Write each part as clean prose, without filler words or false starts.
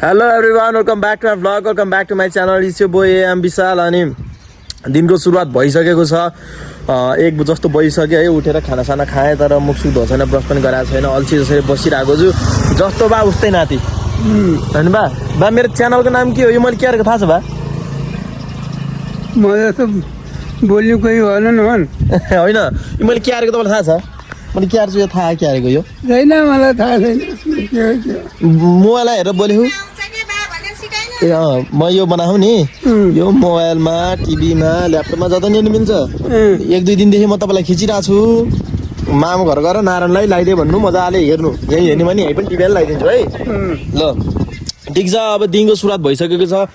Hello everyone, welcome back to my vlog, welcome back to my channel. It's boy I'm Vishal. अनि दिनको सुरुवात भइसकेको छ, 1 बजे जस्तो भइसक्यो है। उठेर खानासाना खाएँ, तर मुख सुख धोएको छैन, ब्रस पनि गराएको छैन, अल्छी जसरी बसिरहेको छु। जस्तो बा उस्तै नाति होइन बा। बा मेरो च्यानलको नाम के हो? यो मैले के गरेको थाहा छ बा? मलाई त बोल्नु कोही भएन न होइन, यो मैले के गरेको तपाईँलाई थाहा छ? मैले के गर्छु यो थाहा के गरेको यो छैन, मलाई थाहा छैन। मोबाइललाई हेरेर बोलेको ए म यो बनाऊ नि। यो मोबाइलमा, टिभीमा, ल्यापटपमा जता नि मिल्छ। 1-2 दिनदेखि म तपाईँलाई खिचिरहेको छु। मामा घर गएर नारायणलाई लगाइदियो भन्नु, मजाले हेर्नु। यहीँ हेर्ने भने यहीँ पनि टिभीलाई लगाइदिन्छु है। ल ठिक छ, अब दिनको सुरुवात भइसकेको छ।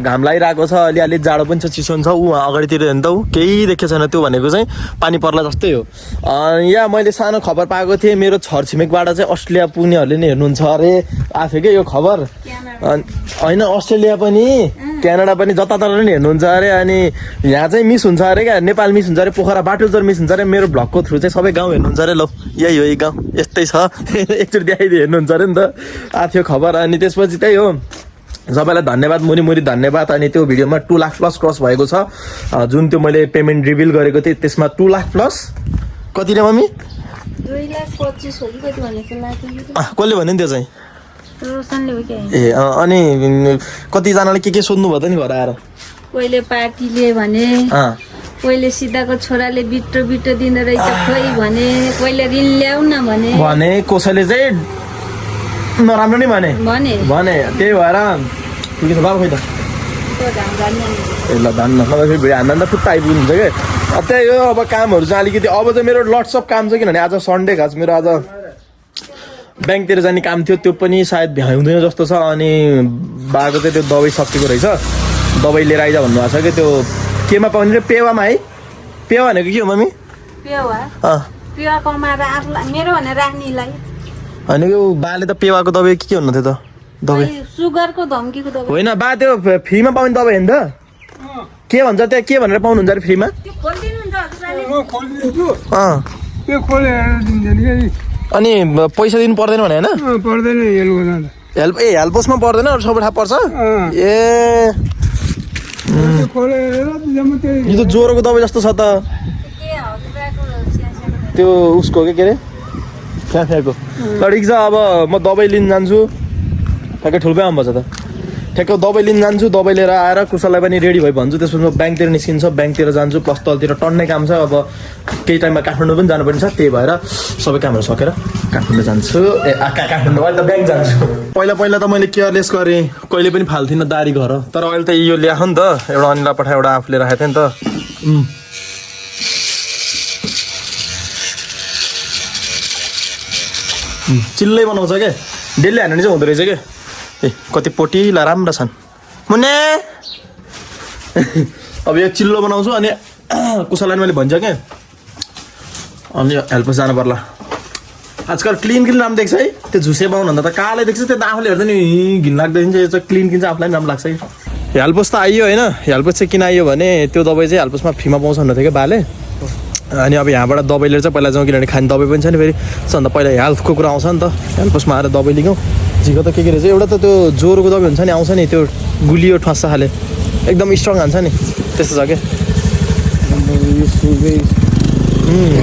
घाम लागिरहेको छ, अलिअलि जाडो पनि छ, चिसो छ। ऊ अगाडितिर हेर्नु त ऊ केही देखेको छैन। त्यो भनेको चाहिँ पानी पर्ला जस्तै हो। यहाँ मैले सानो खबर पाएको थिएँ, मेरो छरछिमेकबाट चाहिँ अस्ट्रेलिया पुग्नेहरूले नि हेर्नुहुन्छ अरे आएको क्या यो खबर। होइन, अस्ट्रेलिया पनि क्यानाडा पनि जतातता पनि हेर्नुहुन्छ अरे। अनि यहाँ चाहिँ मिस हुन्छ अरे क्या, नेपाल मिस हुन्छ अरे, पोखरा बाटुल्चर मिस हुन्छ अरे। मेरो भ्लगको थ्रु चाहिँ सबै गाउँ हेर्नुहुन्छ अरे। ल यही हो, यही गाउँ यस्तै छ। एकचोटि देखाइदियो हेर्नुहुन्छ अरे नि त। आएको थियो खबर। अनि त्यसपछि त्यही हो, सबैलाई धन्यवाद, मुरी धन्यवाद। अनि त्यो भिडियोमा 2 लाख प्लस क्रस भएको छ। जुन त्यो मैले पेमेन्ट रिभिल गरेको थिएँ त्यसमा 2 लाख प्लस कति रे मम्मी? 2,25,000 हो कि कति भनेको लाग्यो। कसले भन्यो नि त्यो चाहिँ? रोशनले हो क्या। ए अनि कतिजनाले के सोध्नु भयो त नि घर आएर? कोहीले पार्टीले भने, कोहीले सिधाको छोराले बिट्रो दिँदो रहेछ खोइ भने, कोहीले ऋण ल्याउ न भने, कसैले चाहिँ नराम्रो नै भने। त्यही भएर ठिकै छ बाबा। खोइ त ए ल धान नभए फेरि भिडियो हान्दा फुत्ता आइपुग्नुहुन्छ क्या। त्यही हो, अब कामहरू चाहिँ अलिकति अब चाहिँ मेरो लट्स अफ काम छ। किनभने आज सन्डे खास मेरो आज ब्याङ्कतिर जाने काम थियो, त्यो पनि सायद भ्याउँदैन जस्तो छ। अनि बाको चाहिँ त्यो दबाई सकिएको रहेछ, दबाई लिएर आइज भन्नुभएको छ कि। त्यो केमा पाउने रे? पेवामा है? पेवा भनेको के हो मम्मी? पेवा कमाएर आफूलाई मेरो भनेर राख्नेलाई होइन। यो बाले त पेवाको दबाई के हुनु थियो त? दबाई सुगरको धम्कीको दबाई होइन बा, त्यो फ्रीमा पाउने दबाई होइन त? के भन्छ त्यहाँ, के भनेर पाउनुहुन्छ अरे फ्रीमा? अनि पैसा दिनु पर्दैन भने होइन? पर्दैन। हेल्पोसमा पर्दैन, अरू सबै थाहा पर्छ। ए यो त ज्वरोको दबाई जस्तो छ त। त्यो उसको के अरे क्याफेको। ल ठिक छ, अब म दबाई लिन जान्छु। ठ्याक्कै ठुल्कै आउनु पर्छ त। ठ्याक्कै दबाई लिन जान्छु, दबाई लिएर आएर कुशललाई पनि रेडी भइ भन्छु। त्यसपछि म ब्याङ्कतिर निस्किन्छ, ब्याङ्कतिर जान्छु। प्लस तलतिर टन्नै काम छ। अब केही टाइममा काठमाडौँ पनि जानुपर्ने छ, त्यही भएर सबै कामहरू सकेर काठमाडौँ जान्छु। काठमाडौँ अहिले त ब्याङ्क जान्छु। पहिला त मैले केयरलेस गरेँ, कहिले पनि फाल्थिनँ दारी घर। तर अहिले त यो ल्याएको नि त, एउटा अनिला पठायो, एउटा आफूले राखेको थिएँ नि त। चिल्लै बनाउँछ क्या, डेली हान्ने चाहिँ हुँदो रहेछ क्या। ए कति पोटिला राम्रो छन् मुन्ने। अब यो चिल्लो बनाउँछु। अनि कुशललाई मैले भन्छ क्या, अनि हेल्पस जानु पर्ला। आजकल क्लिन नाम देख्छ है, त्यो झुसे बनाउनु भन्दा त कालै देख्छ। त्यो त आफूले हेर्दा नि घिन लाग्दो देखिन्छ। यो चाहिँ क्लिन चाहिँ आफूलाई राम्रो लाग्छ कि। हेल्पस त आइयो होइन। हेल्पस चाहिँ किन आइयो भने त्यो दबाई चाहिँ हेल्पसमा फ्रीमा पाउँछ भन्नु थियो क्या बाले। अनि अब यहाँबाट दबाई लिएर चाहिँ पहिला जाउँ, किनभने खाने दबाई पनि छ नि फेरि। अन्त पहिला हेल्थको कुरा आउँछ नि त, हेल्पसमा आएर दबाई लिगौँ। झिको त के रहेछ, एउटा त त्यो ज्वरोको दबाई हुन्छ नि, आउँछ नि त्यो गुलियो ठस्सा खाले, एकदम स्ट्रङ हान्छ नि, त्यस्तो छ क्या।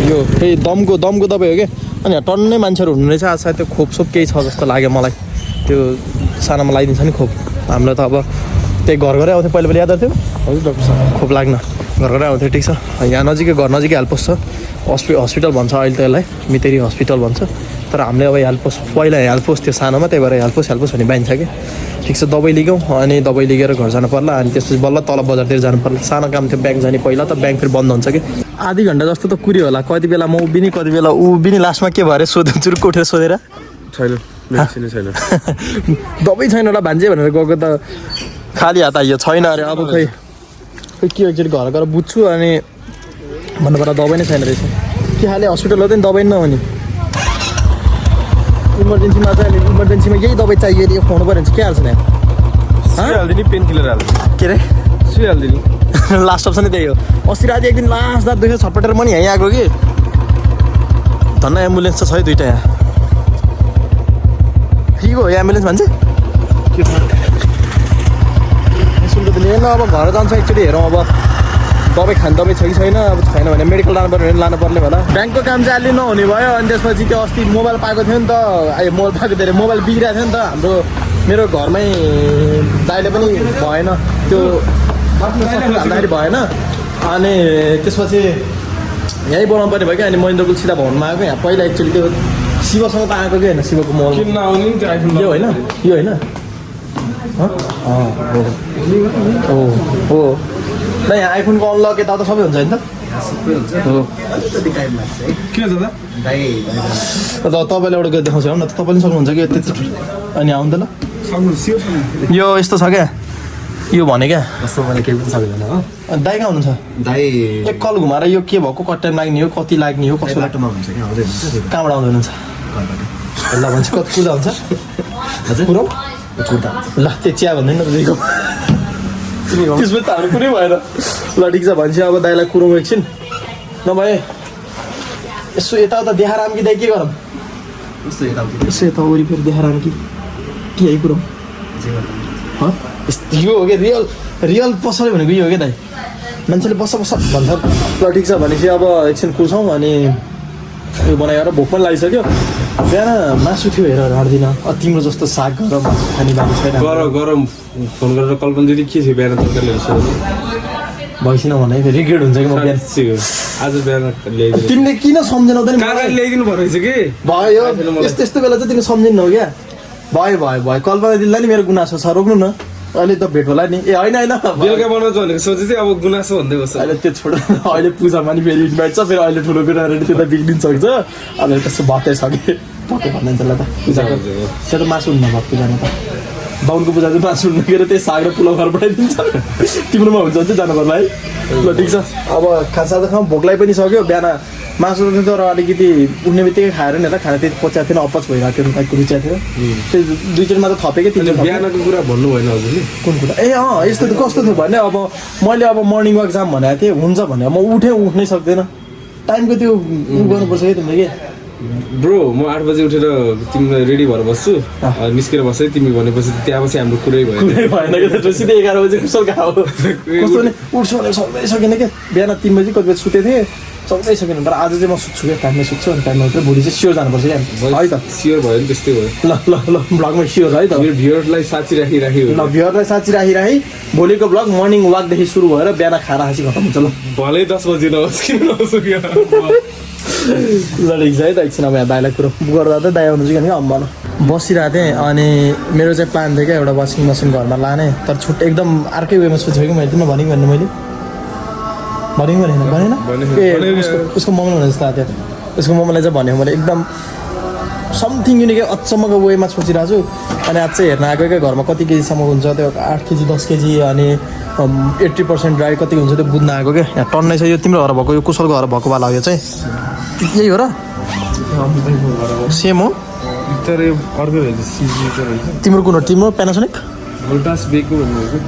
यो फेरि दमको दबाई हो क्या। अनि टन्नै मान्छेहरू हुनु रहेछ आज, सायद त्यो खोपसोप केही छ जस्तो लाग्यो मलाई। त्यो सानामा लगाइदिन्छ नि खोप। हामीलाई त अब त्यही घरै आउँथ्यो पहिला याद गर्थ्यो। हजुर डक्टर साहब खोप लाग्न घरै आउँथ्यो। ठिक छ, यहाँ नजिकै घर नजिकै हेल्पोस छ। हस्पिटल भन्छ अहिले त यसलाई, मितेरी हस्पिटल भन्छ। तर हामीले अब हेल्पोस, पहिला हेल्पोस थियो सानोमा, त्यही भएर हेल्पोस भन्ने बाइन्छ कि। ठिक छ, दबाई लिगौँ। अनि दबाई लिएर घर जानु पर्ला। अनि त्यसपछि बल्ल तल बजारतिर जानु पर्ला। सानो काम थियो ब्याङ्क जाने, पहिला त ब्याङ्क फेरि बन्द हुन्छ कि। आधी घन्टा जस्तो त कुरियो होला। कति बेला म उभिने, कति बेला उभिने। लास्टमा के भएर सोध्छु, कोठेर सोधेर छैन दबाई छैन होला भान्जे भनेर गएको त खाली हात आइयो, छैन अरे। अब खोइ के एकचोटि घर गएर बुझ्छु। अनि भन्नुपर्दा दबाई नै छैन रहेछ। के खाले हस्पिटल हो त नि दबाई नहुने। इमर्जेन्सीमा चाहिँ इमर्जेन्सीमा यही दबाई चाहियो, यो खुवाउनु पऱ्यो भने चाहिँ के हाल्छ नि? हालिदिने पेन किलर हाल्छ। के अरे सुई हालिदिने लास्ट अप्सन त्यही हो। अस्ति राति एक दिन लास्ट दाँत दुखेर छटपटेर म नि यहीँ आएको कि। धन्न एम्बुलेन्स त छ है 2टा यहाँ। ठिक हो एम्बुलेन्स भन्छ। के थाहा छैन अब घर जान्छ एकचोटि हेरौँ अब दबाई खाने दबाई छ कि छैन अब छैन भने मेडिकल लानु पर्ने लानु पर्ने होला ब्याङ्कको काम चाहिँ अलि नहुने भयो अनि त्यसपछि त्यो अस्ति मोबाइल पाएको थियो नि त मोबाइल पाएको धेरै मोबाइल बिग्रिएको थियो नि त हाम्रो मेरो घरमै दाइले पनि भएन त्यो हाल्दाखेरि भएन अनि त्यसपछि यहीँ बनाउनु पर्ने भयो क्या अनि महेन्द्रको सिधा भवनमा आएको यहाँ पहिला एक्चुअली त्यो शिवसँग त आएको कि होइन शिवको मोबाइल किन्न आउने नि त्यो आइफोन यो होइन यो होइन हो ल यहाँ आइफोनको अनलक यता सबै हुन्छ नि त हो किन छ त तपाईँले एउटा गएर देखाउँछ न त तपाईँले सक्नुहुन्छ कि त्यति अनि आउनु त ल यो यस्तो छ क्या यो भने क्या जस्तो मैले केही पनि सक्दैन हो दाइ कहाँ हुनुहुन्छ दाइ एक कल घुमाएर यो के भएको कति टाइम लाग्ने हो कति लाग्ने हो कसो बाटोमा हुन्छ क्या आउँदै हुन्छ कहाँबाट आउँदै हुनुहुन्छ ल भन्छ कति कुदा हुन्छ हजुर कुरो कुर्ता ल त्यो चिया भन्दैन न दिदीको त्यसमा त हाम्रो कुरै भएन ल ठिक छ भनेपछि अब दाइलाई कुरौँ एकछिन नभए यसो यताउता देखाएर आऊँ कि दाइ के गरौँ यस्तो यताउति यसो यता वरिपरि देखाएर आऊँ कि यही कुरो यो हो क्या रियल रियल पसल भनेको यो हो क्या दाइ मान्छेले बस बस भन्छ ल ठिक छ भनेपछि अब एकछिन कुर्छौँ अनि यो बनाएर भोक पनि लागिसक्यो बिहान मासु थियो हेर हाड्दिनँ तिम्रो जस्तो साग गरेर मासु खाने बानी छैन गरम फोन गरेर कल्पना दिदी के थियो बिहान तरकारी ल्याउँछ भइसिन भने रिग्रेट हुन्छ कि म बिहान आज बिहान ल्याइदिनु तिमीले किन सम्झिनौ त नि कागज ल्याइदिनु पर्ने रहेछ कि भयो यस्तो यस्तो बेला चाहिँ तिमीले सम्झिन्नौ क्या भयो भयो भयो कल्पना दिदीलाई नि मेरो गुनासो छ रोक्नु न अहिले त भेट होला नि ए होइन होइन बेलुका बनाउँछ भनेको सोचे चाहिँ अब गुनासो भन्दै बस्छ अहिले त्यो छोड अहिले पूजामा नि फेरि इन्भाइट छ फेरि अहिले ठुलो कुरा रेडी त्यो त बिग्रिन सक्छ अब त्यस्तो भत्तै छ कि भत्तै भन्दैन त्यसलाई त पूजाको त्यो त मासु हुन्न भयो पूजामा त बाहुनको पूजा चाहिँ मासु हुनु गएर त्यही साग र पुलाउ घर पठाइदिन्छ तिम्रोमा हुन्छ भने चाहिँ जानु पर्ला है ल ठिक छ अब खासा त खाउँ भोक लागि पनि सक्यो बिहान मासु तर अलिकति उठ्ने बित्तिकै खाएर नि त खाना त्यति पच्याएको थिएन अपच भइरहेको थियो टाइपको रुचिएको थियो त्यो दुईचोटि मात्र थपेँ कि तिनचोटि बिहानको कुरा भन्नु भएन हजुरले कुन कुरा ए यस्तो त कस्तो थियो भने अब मैले अब मर्निङ वाक जाम भनेको थिएँ हुन्छ भने म उठ्नै सक्दैन टाइमको त्यो उ गर्नुपर्छ कि तिमीले के ब्रो म 8 बजे उठेर तिमीलाई रेडी भएर बस्छु निस्केर बस्छ तिमी भनेपछि त्यहाँपछि हाम्रो कुरै भयो कुरै भएन कि सिधै 11 बजे कुशल गएको कस्तो नि उठ्छु भने सक्दै सकेन क्या बिहान 3 बजी कति बजी सुतेको थिएँ सक्दै सकेन तर आज चाहिँ म सुत्छु क्या टाइममा सुत्छु अनि टाइममा उठेर भोलि चाहिँ स्योर जानुपर्छ क्या है त स्योर भयो नि त्यस्तै भयो ल ल ल ब्लगमा स्योर है त मेरो भ्युअरलाई साँच्ची राखिराखि ल भ्युअरलाई साँच्ची राखी भोलिको ब्लग मर्निङ वाकदेखि सुरु भएर बिहान खाना खाँसी खतम हुन्छ ल भलै 10 बजी नहोस् किन नहोस् ल ठिक छ है त एकछिन अब यहाँ दाइलाई कुरो गर्दा त दाइ आउनु चाहिँ अम्मा बसिरहेको थिएँ अनि मेरो चाहिँ प्लान थियो क्या एउटा वासिङ मसिन घरमा लाने तर छुट एकदम अर्कै वेमा सोचेको कि मैले तिमीलाई भनेको भन्नु मैले भनेन ए उसको मम्मीले भने जस्तो आएको थियो उसको मम्मीलाई चाहिँ भन्यो मैले एकदम समथिङ युनिक अचम्मको वेमा सोचिरहेको छु अनि आज चाहिँ हेर्न आएको क्या घरमा कति केजीसम्म हुन्छ त्यो 8 केजी 10 केजी अनि 80% ड्राई कति हुन्छ त्यो बुझ्न आएको क्या यहाँ टन्नै छ यो तिम्रो घर भएको यो कुशलको घर भएको वाला हो यो चाहिँ यही हो र सेम हो तर यो अर्को रहेछ सिजी रहेछ तिम्रो कुन हो तिम्रो प्यानासोनिक भोल्टास बेको भन्नुको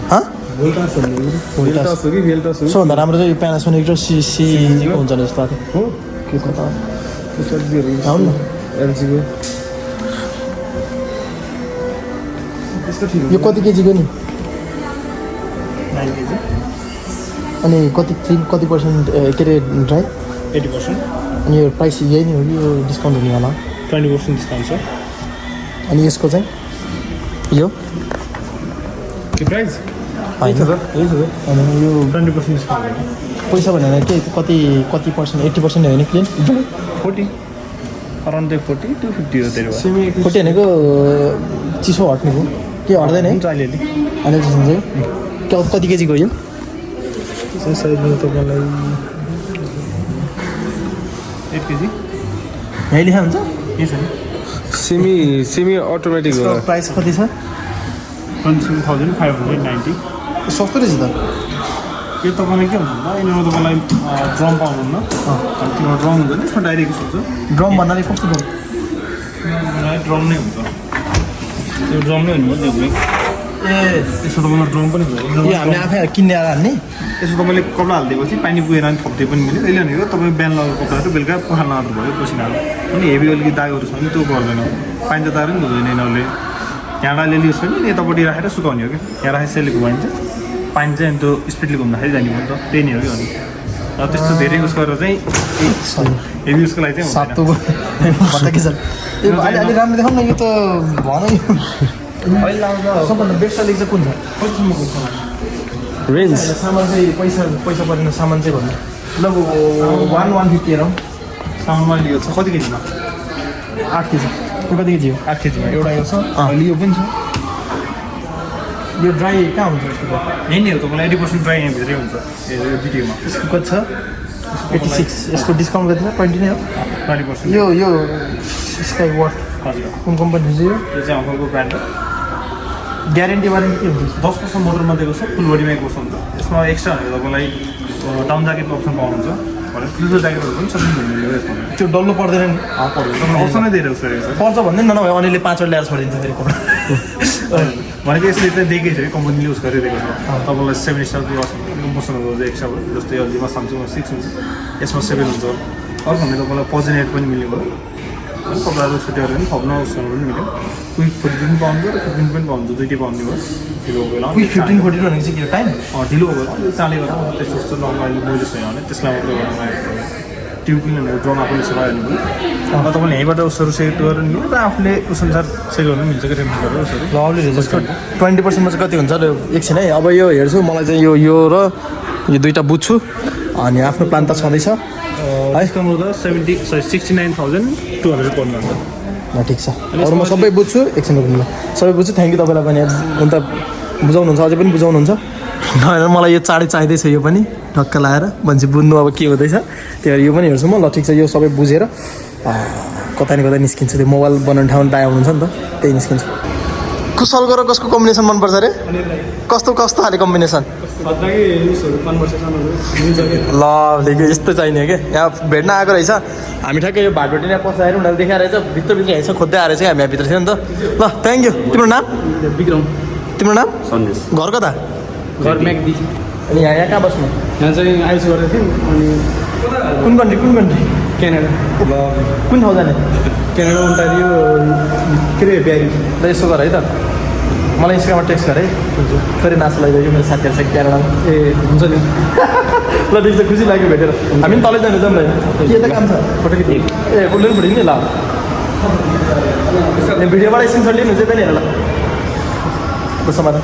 भोल्टास हो कि भेल्टास हो सबभन्दा राम्रो चाहिँ यो प्यानासोनिक र सिजीको हुन्छ जस्तो आएको हो के कता आउनु न एलजीको यो कति केजीको नि 9 केजी अनि कति पर्सेन्ट के अरे ड्राई 80% अनि यो प्राइस यही नै हो कि यो डिस्काउन्ट हुने होला 20% डिस्काउन्ट छ अनि यसको चाहिँ यो के प्राइस होइन अनि यो 20% डिस्काउन्ट पैसा भनेर के कति पर्सेन्ट 80% हो नि क्लिन 40 अराउन्ड 40 to 50 हो तेरो सेमी 40 भनेको चिसो हट्ने हो के हट्दैन है अलिअलि अनि चाहिँ कति केजीको यो साइजमा तपाईँलाई 8 केजी यही लेखा हुन्छ के छ सेमी अटोमेटिक हो प्राइस कति छ 2590 सस्तो रहेछ त यो तपाईँलाई के हुन्छ भन्दा यिनीहरू तपाईँलाई ड्रम पाउनुहुन्न त्यो ड्रम हुन्छ नि यसमा डाइरेक्ट हुन्छ ड्रम भन्नाले कस्तो ड्रम ड्रम नै हुन्छ त्यो ड्रम नै हुनु त्यो ए यसो तपाईँलाई ड्रम पनि हुन्छ यो हामीले आफै किन्ने आएर हाल्ने यसो तपाईँले कपडा हालिदिएपछि पानी पुगेर अनि थप्दै पनि मिल्यो यसले भनेको तपाईँ बिहान लगाएको कपडाहरू बेलुका पखाल्न मात्र भयो पसिनाहरू अनि हेभी अलिकति दागहरू छ भने त्यो गर्दैन पानी जताएर पनि धुँदैन यिनीहरूले यहाँ अलिअलि छ नि यतापट्टि राखेर सुकाउने हो क्या यहाँ राखेर सेले घुमाइन्छ पानी चाहिँ त्यो स्पिडले घुम्दाखेरि जाने भयो नि त त्यही नै हो कि अनि र त्यस्तो धेरै युज गरेर चाहिँ हेभी युजको लागि चाहिँ हुँदैन। सातोको पत्ता के छ यो अलि राम्रो देखाउँ न यो त भन अहिले लाउँदा सबभन्दा बेस्ट अलिक चाहिँ कुन छ कतिसम्मको छ रेन्ज सामान चाहिँ पैसा पर्ने सामान चाहिँ भन्नु ल 150 हेरौँ सामान मैले लिएको छ कति केजीमा 8 केजी यो कति केजी हो 8 केजीमा एउटा यो छ अहिले यो पनि छ यो ड्राई कहाँ हुन्छ यसको त यही नै हो तपाईँलाई 80% ड्राई यहाँभित्रै हुन्छ यो भिडियोमा यसको कति छ 86 यसको डिस्काउन्ट कति छ 20 नै हो 20%। यो स्काई वर्थ हजुर कुन कम्पनी हुन्छ यो यो चाहिँ हङकङको ब्रान्ड हो। ग्यारेन्टी वारेन्टी के हुन्छ 10% मोटरमा दिएको छ फुल बडीमा 1 वर्ष हुन्छ। यसमा एक्स्ट्रा भनेर तपाईँलाई डाउन ज्याकेटको अप्सन पाउनुहुन्छ भनेर फ्रिजर ज्याकेटहरू पनि सबै मिल्ने यसमा त्यो डल्लो पर्दैन नि पर्दैन तपाईँ अप्सनै दिइरहेको छ यसमा। पर्छ भन्दै नभए अनिले 5 वटा ल्याएर छोडिदिन्छ फेरि कपडा भनेको यसले चाहिँ दिएकै छ कि कम्पनीले युज गरिदिएको छ तपाईँलाई 7 स्टार प्रमोसनहरू हुन्छ एक्स्ट्रा जस्तै एलजीमा सामसङमा 6 हुन्छ यसमा 7 हुन्छ अर्को भने तपाईँलाई पोजिनेट पनि मिल्ने भयो अनि कपडाहरू छुट्याएर पनि थप्न उसहरू पनि मिल्यो क्विक 42 पनि पाउनु र 15 पनि पाउनु दुइटै पाउने भयो ढिलो बेला 15 42 भनेको चाहिँ के टाइम ढिलो भयो चाँडै गर्दा त्यस्तो जस्तो लङमा मैले छैन भने त्यसलाई मात्रै ट्युब किनभने ड्रम आफूले चलाइहाल्नु पऱ्यो अन्त तपाईँले यहीँबाट उसहरू सेट गरेर नि र आफूले उसअनुसार सेट गर्नु मिल्छ कि रेन्ज गरेर उसहरू लभली रहेछ यसको 20%मा चाहिँ कति हुन्छ र एकछिन है अब यो हेर्छु मलाई चाहिँ यो र यो दुईवटा बुझ्छु अनि आफ्नो प्लान त छँदैछ डिस्काउन्ट हुँदा 69,200 पर्नु हुन्छ। ल ठिक छ अरू म सबै बुझ्छु एकछिन रुक्नु ल सबै बुझ्छु थ्याङ्क यू तपाईँलाई पनि हुन त बुझाउनुहुन्छ अझै पनि बुझाउनुहुन्छ नभएर मलाई यो चाँडै चाहिँदैछ यो पनि ढक्क लाएर मान्छे बुझ्नु अब के हुँदैछ त्यही भएर यो पनि हेर्छु म ल ठिक छ यो सबै बुझेर कता नि कता निस्किन्छ त्यो मोबाइल बनाउने ठाउँ दाइ आउनुहुन्छ नि त त्यही निस्किन्छ कुशलको र कसको कम्बिनेसन मनपर्छ अरे कस्तो कस्तो खाले कम्बिनेसन ल देखियो यस्तो चाहिने क्या यहाँ भेट्न आएको रहेछ हामी ठ्याक्कै यो भाटभेटी यहाँ पस्दाखेरि उनीहरू देखाएर रहेछ भित्रभित्र हेर्छ खोज्दै आएर चाहिँ हामी यहाँभित्र थियो नि त ल थ्याङ्क यू तिम्रो नाम विक्रम तिम्रो नाम सन्देश घर कता घर म्याग्दी अनि यहाँ कहाँ बस्नु यहाँ चाहिँ आइस गरेको थियौँ अनि कुन कन्ट्री क्यानाडा कुन ठाउँ जाने क्यानाडा ओन्टारियो के अरे प्यारिस ल यसो गर है त मलाई इन्स्टाग्राममा टेक्स्ट गर है फेरि नाच्नु लगाइदियो मेरो साथीहरू छ क्यानाडामा ए हुन्छ नि ल ठिक छ खुसी लाग्यो भेटेर हामी पनि तलै जाने जाउँ न के त काम छ फोटो खिच्ने ए उसले पनि फोटो नि ल भिडियोबाट स्क्रिनसट लिनु चाहिँ पनि हेर ल कसो मात्र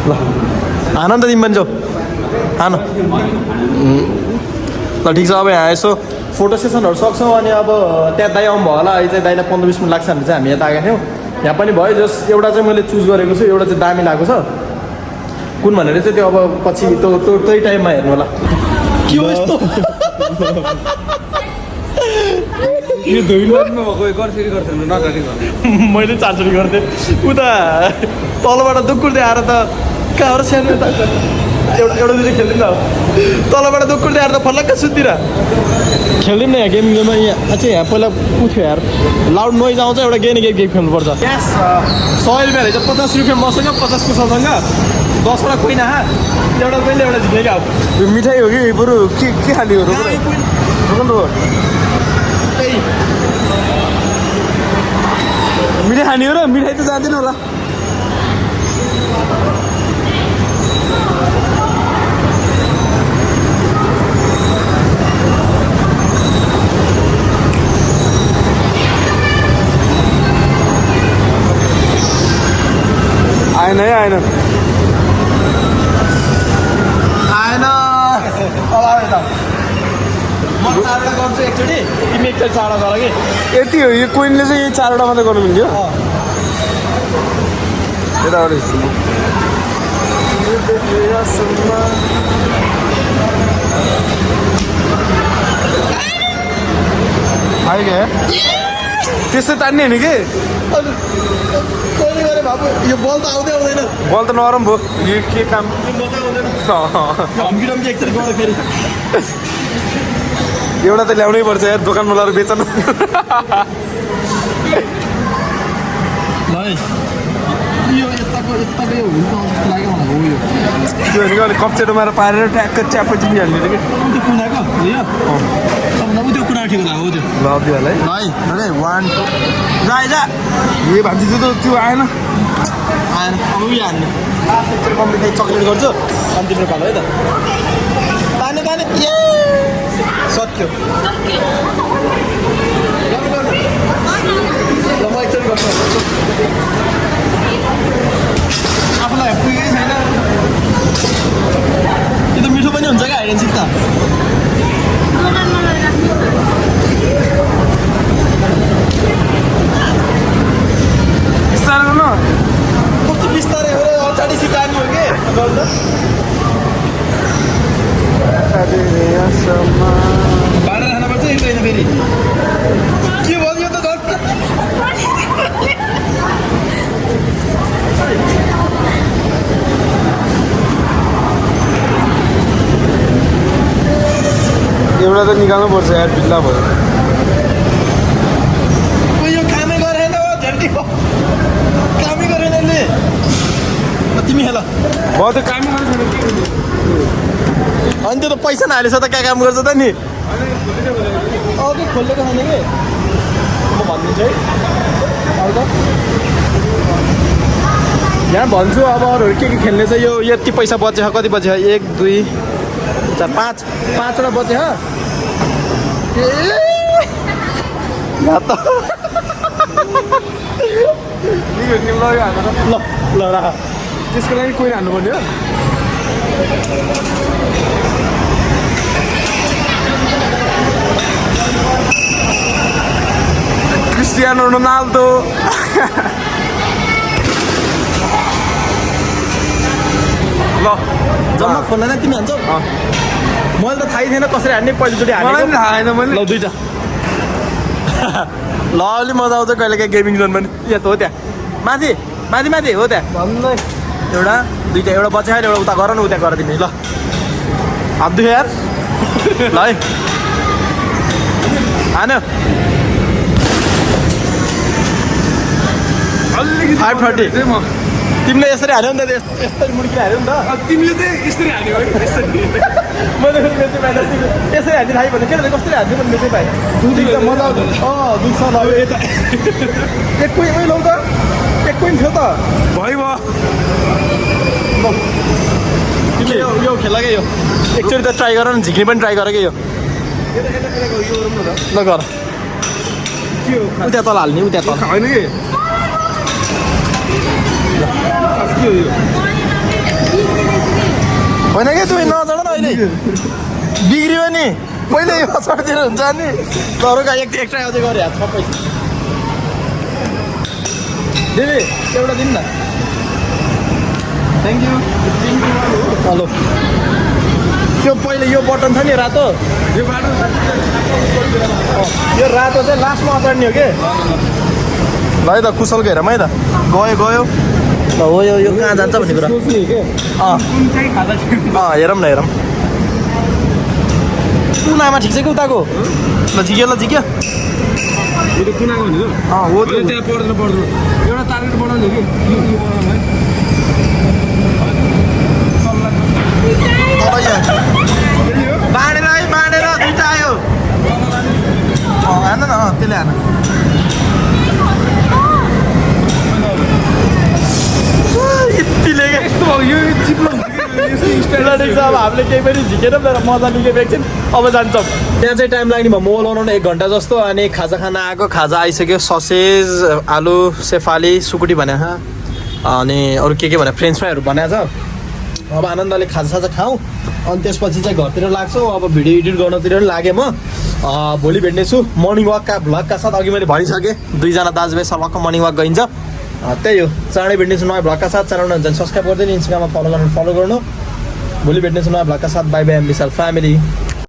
ल आनन्द तिमी पनि जाऊ हान ल ठिक छ अब यहाँ यसो फोटो सेसनहरू सक्छौँ अनि अब त्यहाँ दाइ आउनु भयो होला अहिले चाहिँ दाइलाई 15-20 मिनट लाग्छ भने चाहिँ हामी यता आएका थियौँ यहाँ पनि भयो जस एउटा चाहिँ मैले चुज गरेको छु एउटा चाहिँ दामी लागेको छ कुन भनेर चाहिँ त्यो अब पछि त्यही टाइममा हेर्नु होला के हो यस्तो यो धुइमा भएको गर्छरी गर्छ नगरी मैले चार्जरी गर्थेँ उता तलबाट दुक्कुर्दै आएर त कहाँ हो सानो एउटा दुइटा खेल्दिनँ त तलबाट दुक्कुर्दै आएर त फर्लक्क सुत्तिर खेल्दिनँ न यहाँ गेम यहाँ अझै यहाँ पहिला उठ्यो यार लाउड नोइज आउँछ एउटा गेम खेल्नुपर्छ ग्यास 100 रुपियाँ रहेछ 50 रुपियाँ मसँग 50 कुसलसँग 10 वटा कोइन आहा एउटा पहिले एउटा झिक्ने क्या यो मिठाई हो कि बरु के खाने हो मिठाई खाने हो र मिठाई त जाँदैन होला आएन है आएन अब आयो त म 4वटा गर्छु एकचोटि तिमी एकचोटि 4वटा गर कि यति हो यो कोइनले चाहिँ यही 4वटा मात्रै गर्नु मिल्यो यताबाट आयो क्या त्यस्तै तान्ने होइन कि कहिले गरे बाबु यो बल त आउँदै आउँदैन बल त नरम भयो यो के काम धम्की एकचोटि गऱ्यो फेरि एउटा त ल्याउनै पर्छ यार दोकानमा लगाएर बेचन यो यताको यो हुन्छ लाग्यो मलाई हो यो त्यो भनेको अलिक कप्चेटोमा पारेर ट्याक्क च्याप्पै चिपिहाल्ने कि कुनाको यो उ त्यो कुना ठिक होला हो त्यो ल दिवाल है है अरे 1 2 जा जा ए भान्जी त्यो आएन आएन अब उयो हान्ने कम्प्लिट चक्लेट गर्छु अनि तिम्रो पालो है त ताने ताने ए सक्यो ल म एकचोटि गर्छु आफूलाई पुगेकै छैन यो त मिठो पनि हुन्छ क्या हाइड एन्ड सिक त बिस्तारै न कस्तो बिस्तारै हो र अगाडि सिकानी हो के गर्दा बाह्र खानुपर्छ एक होइन फेरि के भयो यो त झन् एउटा त निकाल्नु पर्छ यार बिल्ला भयो यो कामै गरेन हो झन्डी हो कामै गरेन यसले तिमी हेल भयो त कामै गर्नु छैन के अनि त्यो त पैसा नहालेछ त कहाँ काम गर्छ त नि अघि खोलेको छैन कि म भनिदिन्छु है अब त यहाँ भन्छु अब अरूहरू के खेल्ने छ यो यति पैसा बचे कति बचे 1 2 4 5 5वटा बचे यहाँ त ल ल राख त्यसको लागि कोही हान्नुपर्ने हो क्रिस्टियानो रोनाल्डो ल जम्मा खोल्दैन तिमी हान्छौ मैले त थाहै थिएन कसरी हान्ने पहिलोचोटि मलाई हानेको पनि थाहा छैन मैले ल दुईटा ल अलि मजा आउँछ कहिले काहीँ गेमिङ जोन पनि यहाँ त हो त्यहाँ माथि माथि माथि हो त्यहाँ भन्दै एउटा दुईटा एउटा बच्चा होइन एउटा उता गर न उता गर तिमी ल हात दुख्यो यार ल है हान्यो अलिकति 530 चाहिँ म तिमीले यसरी हान्यौ नि त यस्तरी मुड्की हान्यौ नि त तिमीले चाहिँ यसरी हान्यो है यसरी मैले फेरि बेच्दै पाएन तिमी यसरी हान्ने थाहै भने केटाले कसरी हान्थ्यो भने बेच्दै पाएँ दुध मजा आउँछ दुध छ ल यता एक कोही लौ त एक कोही थियो त भयो तिमीले यो खेला क्या यो एकचोटि त ट्राई गर न झिक्ने पनि ट्राई गर क्या यो ल गर के हो उता तल हाल्ने उता तल होइन कि के हो यो होइन कि तिमी नचढ न अहिले बिग्रियो नि पहिले यो चढिदिएर हुन्छ नि अरूका एक ट्राई अझै गरे हात सबै दिदी एउटा दिनु न थ्याङ्क यू हेलो त्यो पहिले यो बटन छ नि रातो यो बाटो यो रातो चाहिँ लास्टमा अचाड्ने हो कि ल है त कुशलको हेरौँ है त गयो गयो ल हो यो कहाँ जान्छ भन्ने कुरा सोच्ने के अँ कुन चाहिँ खाजा हेरौँ न हेरौँ कुनामा ठिक छ कि उताको ल झिक्यो यो त कुनाको भने त हो त्यो त्यहाँ पर्दैन एउटा टार्गेट बनाउने कि यो बनाउनु है बाँडेर है बाँडेर दुइटा आयो हान न त्यसले हान यतिले यस्तो भयो यो चिप्लो अब हामीले केही पनि झिकेन मजा लिएको एकछिन अब जान्छौँ त्यहाँ चाहिँ टाइम लाग्ने भयो मोमो बनाउनु 1 घन्टा जस्तो अनि खाजा खाना आएको खाजा आइसक्यो ससेज आलु सेफाली सुकुटी भने अनि अरू के भने फ्रेन्च फ्राईहरू बनाएको छ अब आनन्दले खाजासाजा खाऊँ अनि त्यसपछि चाहिँ घरतिर लाग्छौँ अब भिडियो एडिट गर्नतिर पनि लागेँ म भोलि भेट्नेछु मर्निङ वाकका भ्लगका साथ अघि मैले भनिसकेँ 2 जना दाजुभाइ सल्लाहको मर्निङ वाक गइन्छ त्यही हो चाँडै भेट्नेछु नयाँ भ्लगका साथ च्यानल हुन्छ सब्सक्राइब गर्दैन इन्स्टाग्राममा फलो गर्नु भोलि भेट्नेछु नयाँ भ्लगका साथ bye bye M Vishal family